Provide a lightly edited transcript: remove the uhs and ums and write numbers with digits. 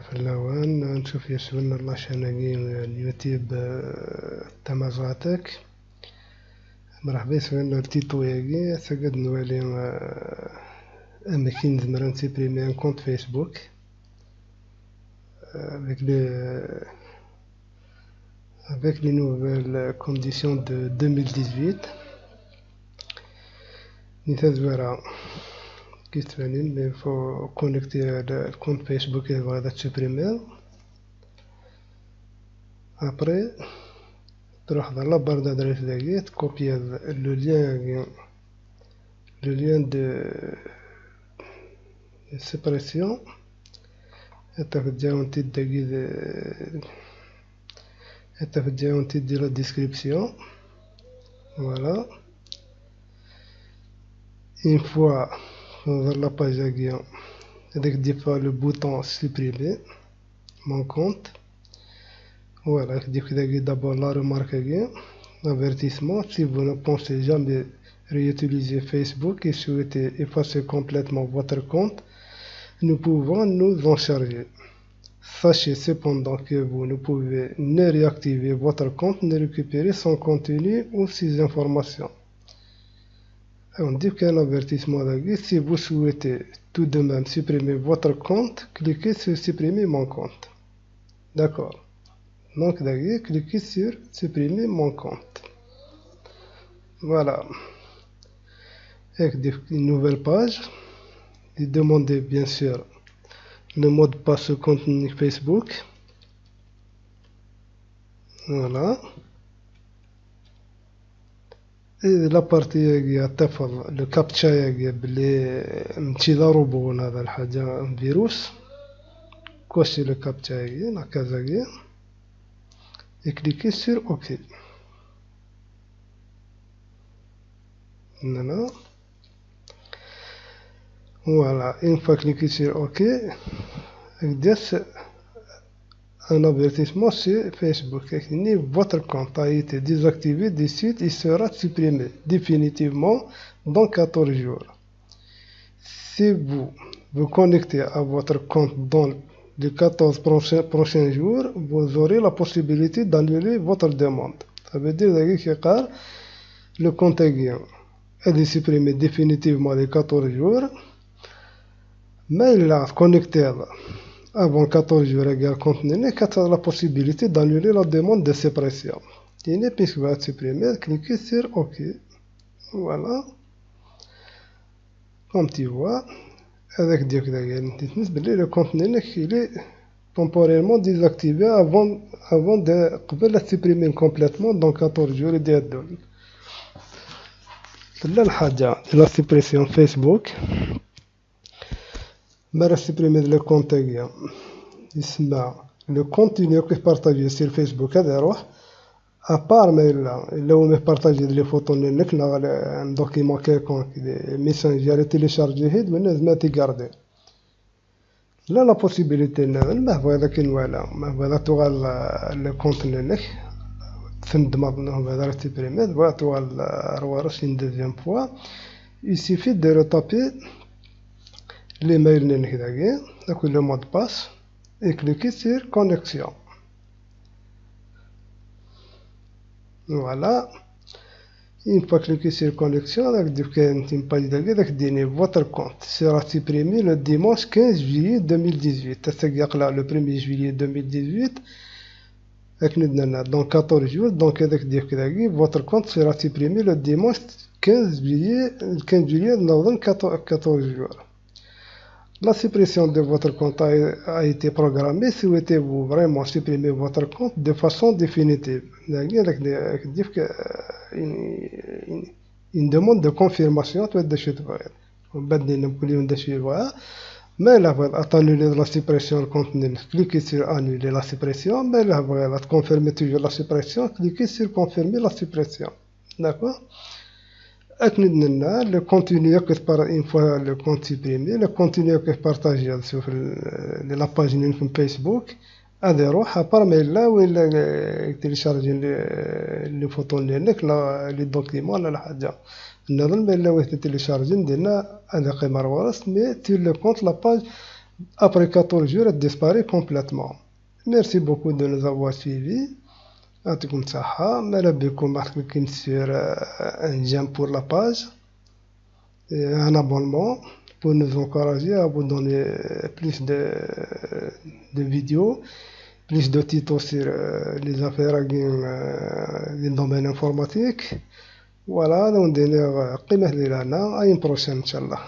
في اللوان نشوف يسولنا لاشين اليوتيوب تمازاتك مرحبا يسولنا التيتو ياكي تقد نولي أماكن نزمر نسيبريمي ان كونت فيسبوك avec les nouvelles conditions de 2018 نتزورا كيستفانين مي فو كونيكتي الكونت فيسبوك اللي بغا تسوبريمي ابري تروح dans la barre d'adresse داكي تكوبي لو لien de séparation تاخد la description. Voilà. Une fois dans la page avec le bouton supprimer mon compte. Voilà, d'abord la remarque avertissement. Si vous ne pensez jamais réutiliser Facebook et souhaitez effacer complètement votre compte, nous pouvons nous en charger. Sachez cependant que vous ne pouvez ni réactiver votre compte ni récupérer son contenu ou ses informations. On dit qu'un avertissement d'agir, si vous souhaitez tout de même supprimer votre compte, cliquez sur supprimer mon compte. D'accord. Donc d'agir, cliquez sur supprimer mon compte. Voilà. Avec une nouvelle page. Et demandez bien sûr le mot de passe au contenu Facebook. Voilà. Et la partie le captcha اللي مشي ضربون هذا الحاجة فيروس كوشي le captcha هكذا et cliquez sur OK. Voilà. Voilà, une fois cliqué sur OK, un avertissement sur Facebook. Votre compte a été désactivé du site et sera supprimé définitivement dans 14 jours. Si vous vous connectez à votre compte dans les 14 prochains jours, vous aurez la possibilité d'annuler votre demande. Ça veut dire que le compte est supprimé définitivement les 14 jours. Mais il a connecté avant 14 jours égal contenu, qui a la possibilité d'annuler la demande de suppression. Puisque va être supprimé, cliquez sur OK. Voilà. Comme tu vois, avec le contenu il est temporairement désactivé avant de supprimer complètement dans 14 jours. La suppression Facebook. مره سيبريمي لو كونت يسمى لو كونتينيو كيف بارطاجي سير فيسبوك هذا يروح ابار ما الا هو بارطاجي لي فوتو لك ان دوكيمون كيكون ميسنجر تيليشارجي هيد من لازم تيغاردي لا بوسيبيليتي ما هو هذا كاين ولا ما هو هذا توغال لو كونت لك تندم هذا سيبريمي فوا توغال روارش ان دوزيام فوا يسيفي دو ريتابي l'email avec le mot de passe et cliquez sur connexion. Voilà. Une fois cliqué sur connexion, votre compte sera supprimé le dimanche 15 juillet 2018. C'est-à-dire le 1er juillet 2018, dans 14 jours, donc votre compte sera supprimé le dimanche 15 juillet dans 14 jours. La suppression de votre compte a été programmée. Souhaitez-vous vraiment supprimer votre compte de façon définitive? Une demande de confirmation. Mais là, annuler la suppression du contenu. Cliquez sur annuler la suppression. Mais là, confirmer toujours la suppression. Cliquez sur confirmer la suppression. D'accord? Le contenu que une fois le compte supprimé, le contenu que partagé sur la page de Facebook, هذا يروح برمي لا ولا تيليشارجي لي فوتو لي دوكيمون ولا حاجه نظن بلا وين تيليشارجي نديرنا هذا قيمه ورس مي تي لو كونت لا باج Après 14 jours, elle disparaît complètement. Merci beaucoup de nous avoir suivis. يعطيكم الصحة. مرحبا بكم. راح كليكين sur un j'aime pour la page et un abonnement pour nous encourager à vous donner plus de vidéos, plus de tutos sur les affaires les domaines informatiques. Voilà, donc قيمة لنا. À une prochaine, Inch'Allah.